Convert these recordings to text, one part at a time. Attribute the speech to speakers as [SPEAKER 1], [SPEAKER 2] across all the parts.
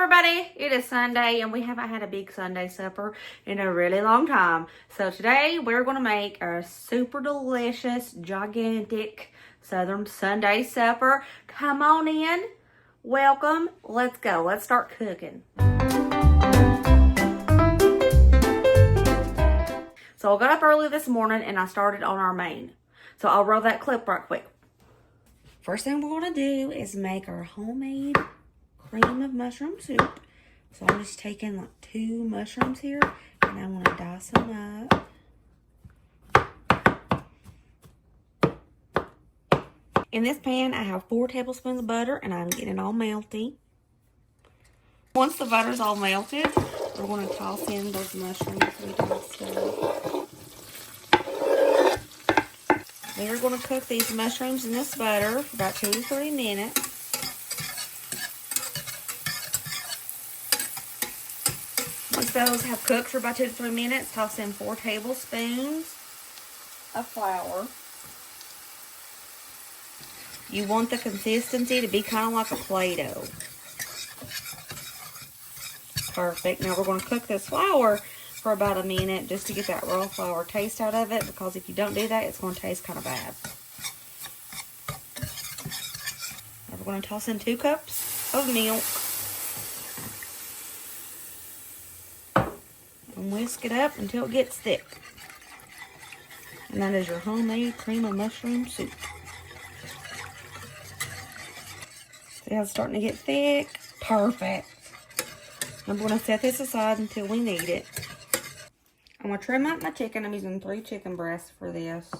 [SPEAKER 1] everybody, it is Sunday and we haven't had a big Sunday supper in a really long time. So today we're going to make a super delicious, gigantic Southern Sunday supper. Come on in, welcome, let's go, let's start cooking. So I got up early this morning and I started on our main. So I'll roll that clip right quick. First thing we're going to do is make our homemade cream of mushroom soup. So I'm just taking like 2 mushrooms here and I want to dice them up. In this pan I have 4 tablespoons of butter and I'm getting it all melty. Once the butter's all melted, we're going to toss in those mushrooms we diced up. We're going to cook these mushrooms in this butter for about 2 to 3 minutes. Once those have cooked for about 2 to 3 minutes, toss in 4 tablespoons of flour. You want the consistency to be kind of like a Play-Doh. Perfect. Now we're going to cook this flour for about a minute just to get that raw flour taste out of it, because if you don't do that, it's going to taste kind of bad. Now we're going to toss in 2 cups of milk. And whisk it up until it gets thick. And that is your homemade cream of mushroom soup. See how it's starting to get thick? Perfect. I'm going to set this aside until we need it. I'm going to trim up my chicken. I'm using 3 chicken breasts for this.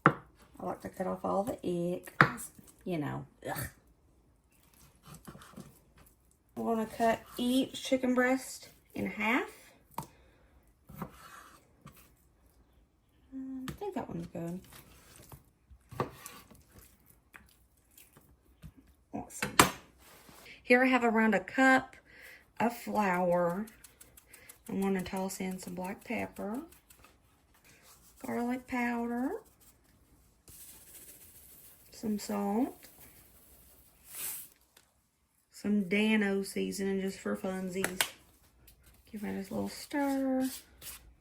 [SPEAKER 1] I like to cut off all the egg. You know, ugh. I'm going to cut each chicken breast in half. I think that one's good. Awesome. Here I have around a cup of flour. I'm going to toss in some black pepper, garlic powder, some salt, some Dano seasoning just for funsies. Give it a little stir.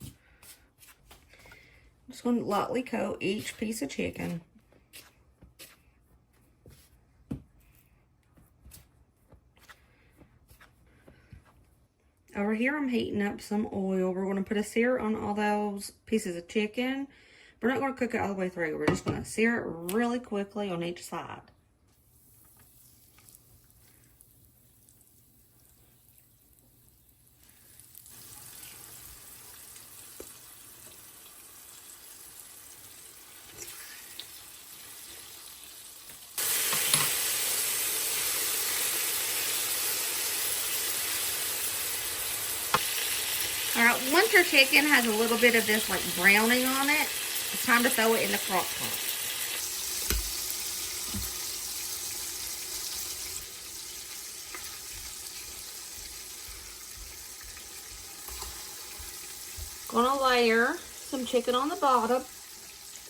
[SPEAKER 1] I'm just going to lightly coat each piece of chicken. Over here I'm heating up some oil. We're going to put a sear on all those pieces of chicken. We're not going to cook it all the way through. We're just going to sear it really quickly on each side. Alright, once your chicken has a little bit of this like browning on it, it's time to throw it in the crock pot. Gonna layer some chicken on the bottom.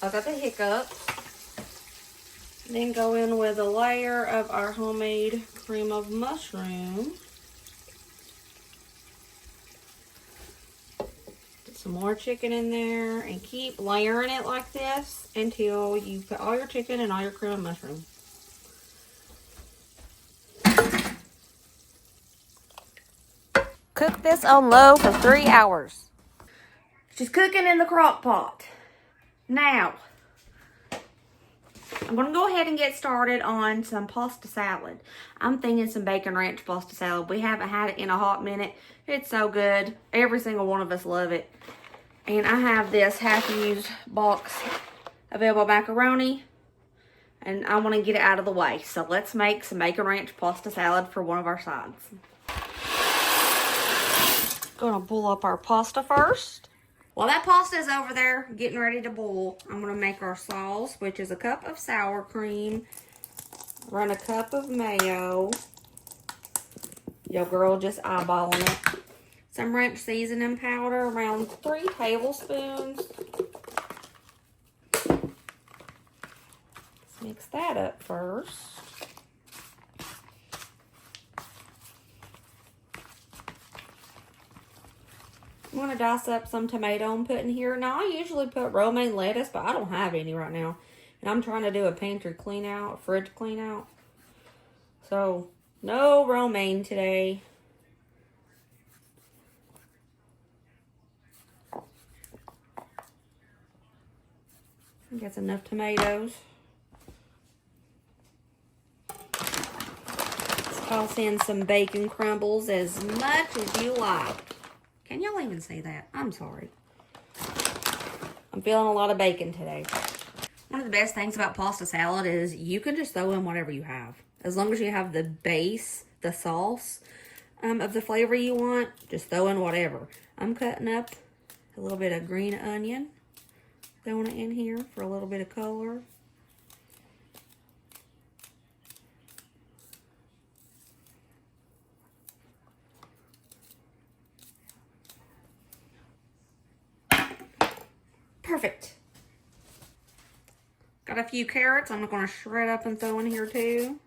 [SPEAKER 1] I got the hiccup. Then go in with a layer of our homemade cream of mushroom. Some more chicken in there and keep layering it like this until you put all your chicken and all your cream of mushroom. Cook this on low for 3 hours. She's cooking in the crock pot. Now, I'm going to go ahead and get started on some pasta salad. I'm thinking some bacon ranch pasta salad. We haven't had it in a hot minute. It's so good. Every single one of us love it. And I have this half-used box of elbow macaroni. And I want to get it out of the way. So let's make some bacon ranch pasta salad for one of our sides. Gonna boil up our pasta first. While that pasta is over there getting ready to boil, I'm going to make our sauce, which is a cup of sour cream, around a cup of mayo. Your girl just eyeballing it. Some ranch seasoning powder, around 3 tablespoons. Let's mix that up first. I'm going to dice up some tomato and put in here. Now, I usually put romaine lettuce, but I don't have any right now. And I'm trying to do a pantry clean out, fridge clean out. So, no romaine today. I think that's enough tomatoes. Let's toss in some bacon crumbles as much as you like. Can y'all even see that? I'm sorry. I'm feeling a lot of bacon today. One of the best things about pasta salad is you can just throw in whatever you have. As long as you have the base, the sauce of the flavor you want, just throw in whatever. I'm cutting up a little bit of green onion. Throwing it in here for a little bit of color. Perfect. Got a few carrots I'm going to shred up and throw in here too.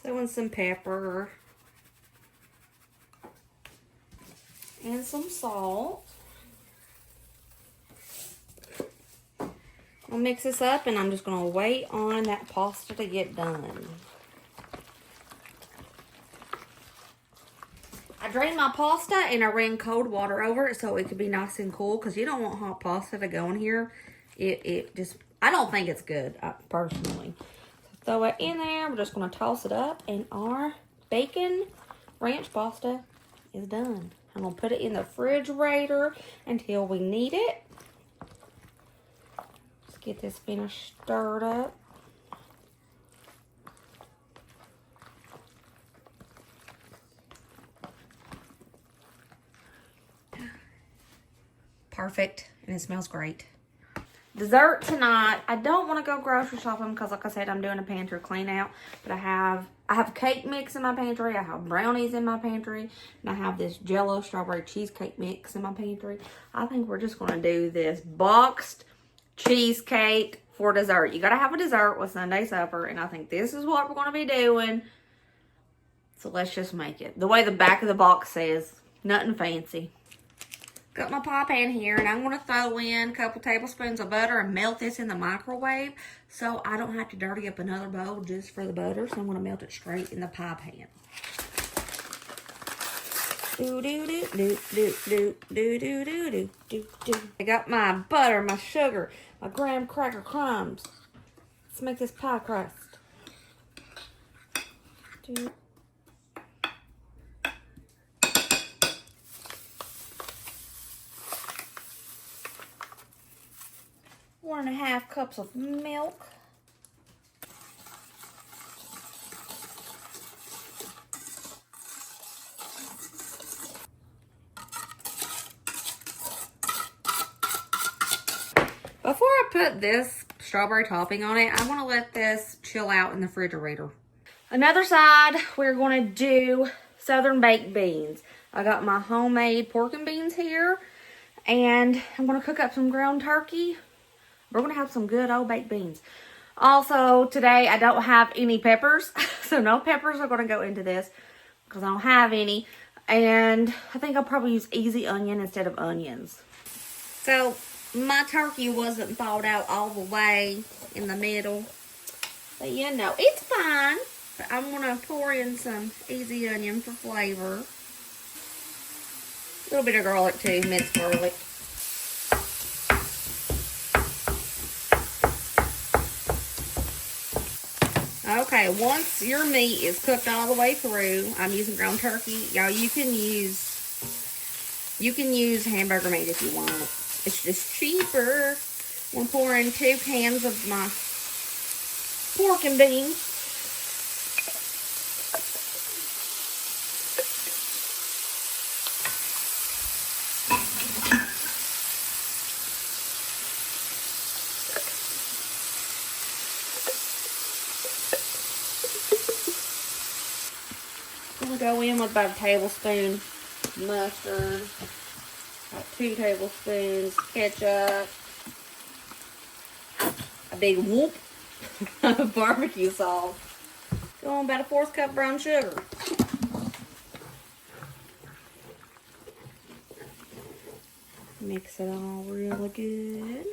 [SPEAKER 1] Throwing some pepper and some salt. I'll mix this up and I'm just going to wait on that pasta to get done. I drained my pasta and I ran cold water over it so it could be nice and cool because you don't want hot pasta to go in here. It just, I don't think it's good, personally. Throw it in there. We're just going to toss it up, and our bacon ranch pasta is done. I'm going to put it in the refrigerator until we need it. Let's get this finished stirred up. Perfect, and it smells great. Dessert tonight. I don't want to go grocery shopping because, like I said, I'm doing a pantry clean out. But I have cake mix in my pantry. I have brownies in my pantry. And I have this Jell-O strawberry cheesecake mix in my pantry. I think we're just going to do this boxed cheesecake for dessert. You got to have a dessert with Sunday supper. And I think this is what we're going to be doing. So let's just make it. The way the back of the box says, nothing fancy. Got my pie pan here, and I'm going to throw in a couple tablespoons of butter and melt this in the microwave so I don't have to dirty up another bowl just for the butter. So I'm going to melt it straight in the pie pan. I got my butter, my sugar, my graham cracker crumbs. Let's make this pie crust. 1.5 cups of milk. Before I put this strawberry topping on it, I want to let this chill out in the refrigerator. Another side, we're going to do southern baked beans. I got my homemade pork and beans here, and I'm going to cook up some ground turkey. We're going to have some good old baked beans. Also, today I don't have any peppers, so no peppers are going to go into this because I don't have any. And I think I'll probably use easy onion instead of onions. So, my turkey wasn't thawed out all the way in the middle. But you know, it's fine. But I'm going to pour in some easy onion for flavor. A little bit of garlic too, minced garlic. Okay, once your meat is cooked all the way through, I'm using ground turkey. Y'all, you can use hamburger meat if you want. It's just cheaper. I'm going to pour in 2 cans of my pork and beans. I'm going to go in with about a tablespoon mustard. About 2 tablespoons ketchup. A big whoop of barbecue sauce. Go on about a 1/4 cup brown sugar. Mix it all really good.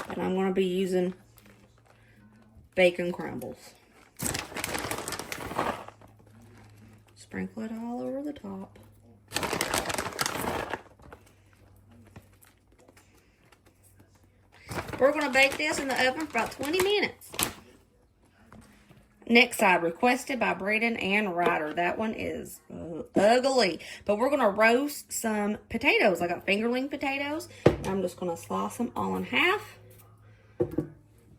[SPEAKER 1] And I'm going to be using bacon crumbles. Sprinkle it all over the top. We're going to bake this in the oven for about 20 minutes. Next side, requested by Braden and Ryder. That one is ugly. But we're going to roast some potatoes. I got fingerling potatoes. I'm just going to slice them all in half.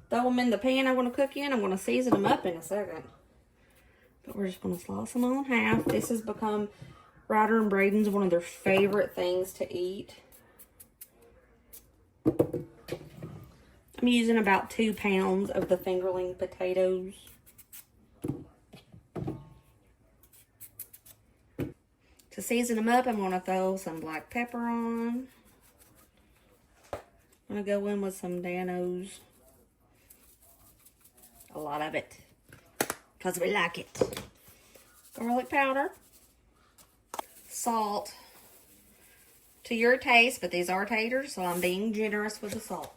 [SPEAKER 1] Throw them in the pan I'm going to cook in. I'm going to season them up in a second. But we're just going to slice them all in half. This has become Ryder and Braden's one of their favorite things to eat. I'm using about 2 pounds of the fingerling potatoes. To season them up, I'm going to throw some black pepper on. I'm going to go in with some Danos. A lot of it. Because we like it. Garlic powder. Salt. To your taste, but these are taters, so I'm being generous with the salt.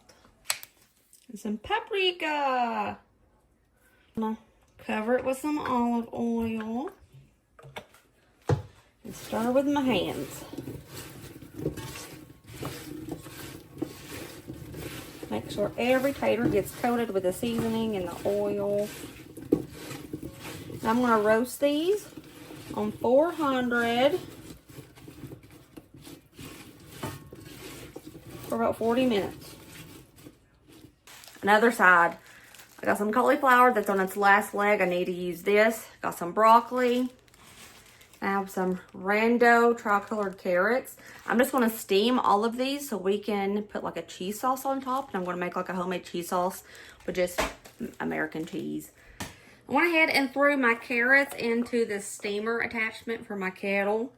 [SPEAKER 1] And some paprika. I'm going to cover it with some olive oil. And stir with my hands. Make sure every tater gets coated with the seasoning and the oil. And I'm going to roast these on 400 for about 40 minutes. Another side. I got some cauliflower that's on its last leg. I need to use this. Got some broccoli. I have some rando tricolored carrots. I'm just going to steam all of these so we can put like a cheese sauce on top. And I'm going to make like a homemade cheese sauce with just American cheese. I went ahead and threw my carrots into the steamer attachment for my kettle.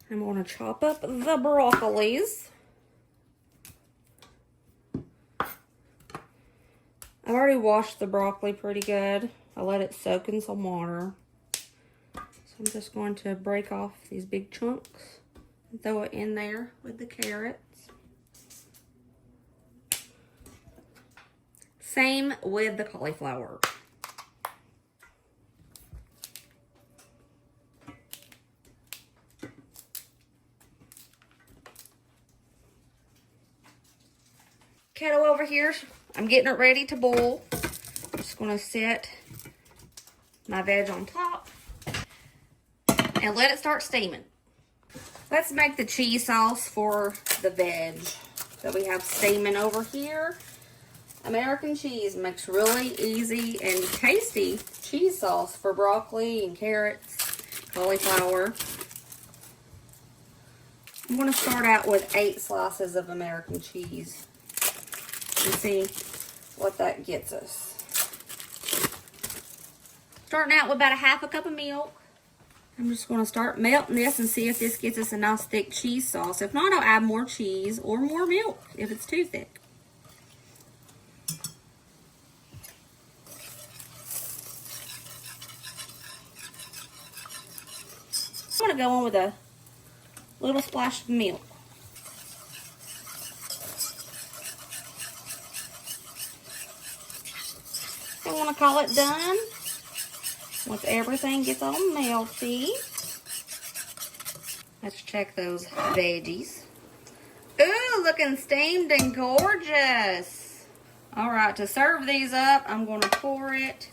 [SPEAKER 1] I'm going to chop up the broccolis. I've already washed the broccoli pretty good. I let it soak in some water. So I'm just going to break off these big chunks and throw it in there with the carrots. Same with the cauliflower. Kettle over here, I'm getting it ready to boil. I'm just going to set my veg on top and let it start steaming. Let's make the cheese sauce for the veg that we have steaming over here. American cheese makes really easy and tasty cheese sauce for broccoli and carrots, cauliflower. I'm going to start out with 8 slices of American cheese and see what that gets us. Starting out with about a 1/2 cup of milk. I'm just going to start melting this and see if this gets us a nice thick cheese sauce. If not, I'll add more cheese or more milk if it's too thick. I'm going to go on with a little splash of milk. I want to call it done once everything gets all melty. Let's check those veggies. Ooh, looking steamed and gorgeous. All right, to serve these up, I'm going to pour it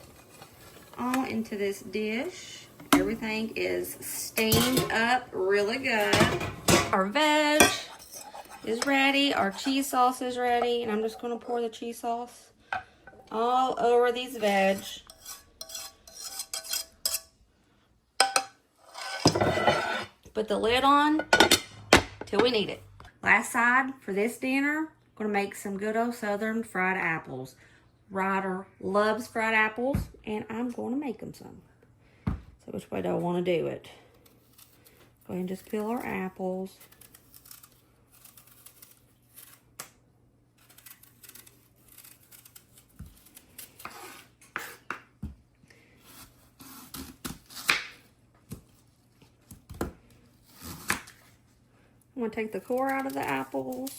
[SPEAKER 1] all into this dish. Everything is steamed up really good. Our veg is ready. Our cheese sauce is ready. And I'm just going to pour the cheese sauce all over these veg. Put the lid on till we need it. Last side for this dinner, I'm going to make some good old southern fried apples. Ryder loves fried apples, and I'm going to make them some. So which way do I want to do it? Go ahead and just peel our apples. I'm going to take the core out of the apples.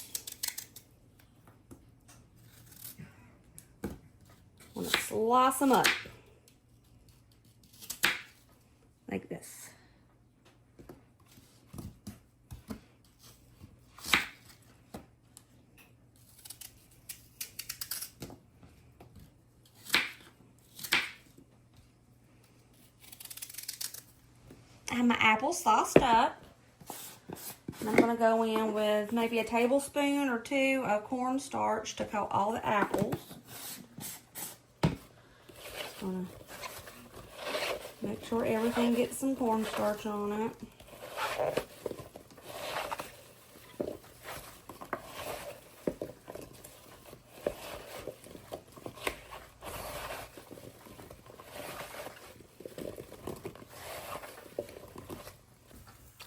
[SPEAKER 1] I'm going to slice them up like this. I have my apples sauced up. And I'm going to go in with maybe a tablespoon or two of cornstarch to coat all the apples. Just going to make sure everything gets some cornstarch on it.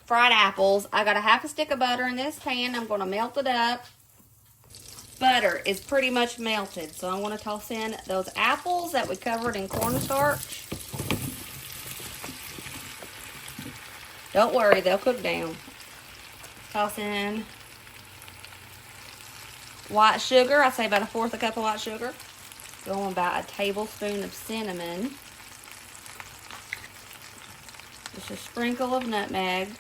[SPEAKER 1] Fried apples. I got a half a stick of butter in this pan. I'm going to melt it up. Butter is pretty much melted, so I'm going to toss in those apples that we covered in cornstarch. Don't worry, they'll cook down. Toss in white sugar. I say about 1/4 cup of white sugar. Going about a tablespoon of cinnamon. Just a sprinkle of nutmeg.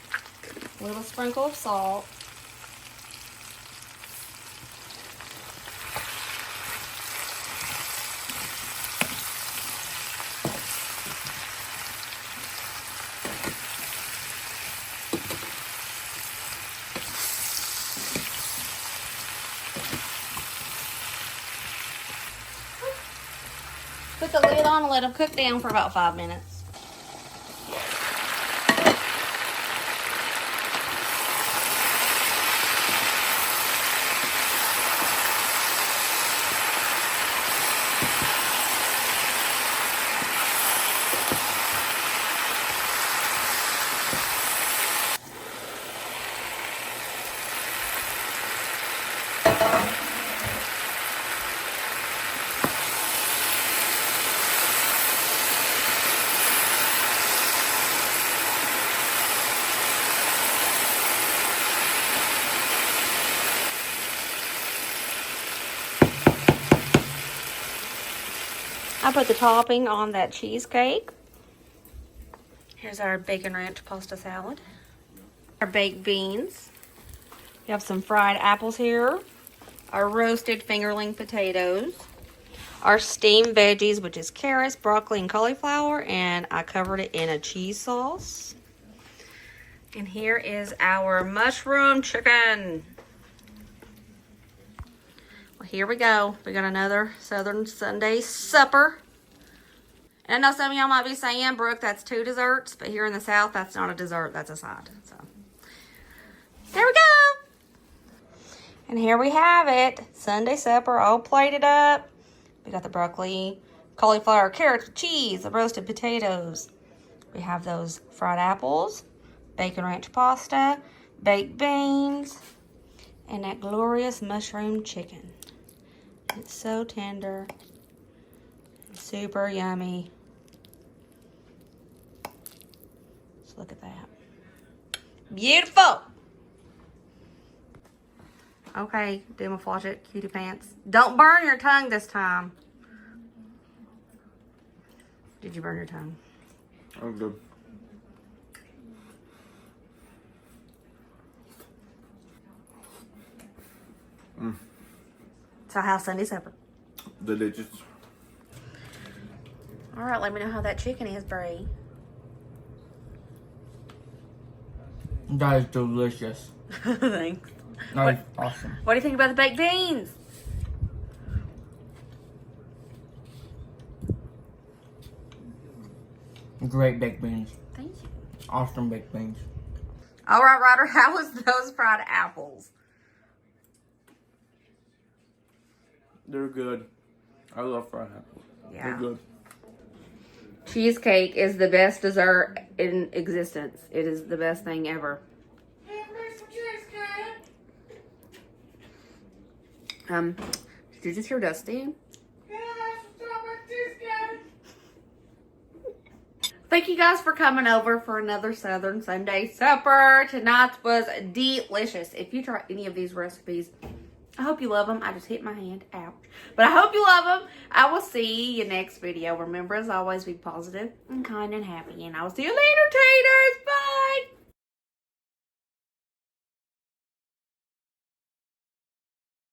[SPEAKER 1] A little sprinkle of salt. Put the lid on and let them cook down for about 5 minutes. I put the topping on that cheesecake. Here's our bacon ranch pasta salad. Our baked beans. We have some fried apples here. Our roasted fingerling potatoes. Our steamed veggies, which is carrots, broccoli, and cauliflower. And I covered it in a cheese sauce. And here is our mushroom chicken. Well, here we go. We got another Southern Sunday supper. And I know some of y'all might be saying, Brooke, that's 2 desserts. But here in the South, that's not a dessert. That's a side. So, there we go. And here we have it. Sunday supper all plated up. We got the broccoli, cauliflower, carrots, cheese, the roasted potatoes. We have those fried apples, bacon ranch pasta, baked beans, and that glorious mushroom chicken. It's so tender, super yummy. Just look at that. Beautiful. Okay, camouflage it, cutie pants. Don't burn your tongue this time. Did you burn your tongue?
[SPEAKER 2] I'm good.
[SPEAKER 1] So how's Sunday supper?
[SPEAKER 2] Delicious.
[SPEAKER 1] All right, let me know how that chicken is, Bree.
[SPEAKER 3] That is delicious.
[SPEAKER 1] Thanks.
[SPEAKER 3] That is awesome.
[SPEAKER 1] What do you think about the baked beans?
[SPEAKER 3] Great baked beans.
[SPEAKER 1] Thank you.
[SPEAKER 3] Awesome baked beans.
[SPEAKER 1] All right, Ryder, how was those fried apples?
[SPEAKER 2] They're good. I love fried apples.
[SPEAKER 1] Yeah.
[SPEAKER 2] They're good.
[SPEAKER 1] Cheesecake is the best dessert in existence. It is the best thing ever. Did you just hear Dusty? Thank you guys for coming over for another Southern Sunday supper. Tonight's was delicious. If you try any of these recipes, I hope you love them. I just hit my hand. Ouch. But I hope you love them. I will see you next video. Remember, as always, be positive and kind and happy. And I will see you later, taters. Bye.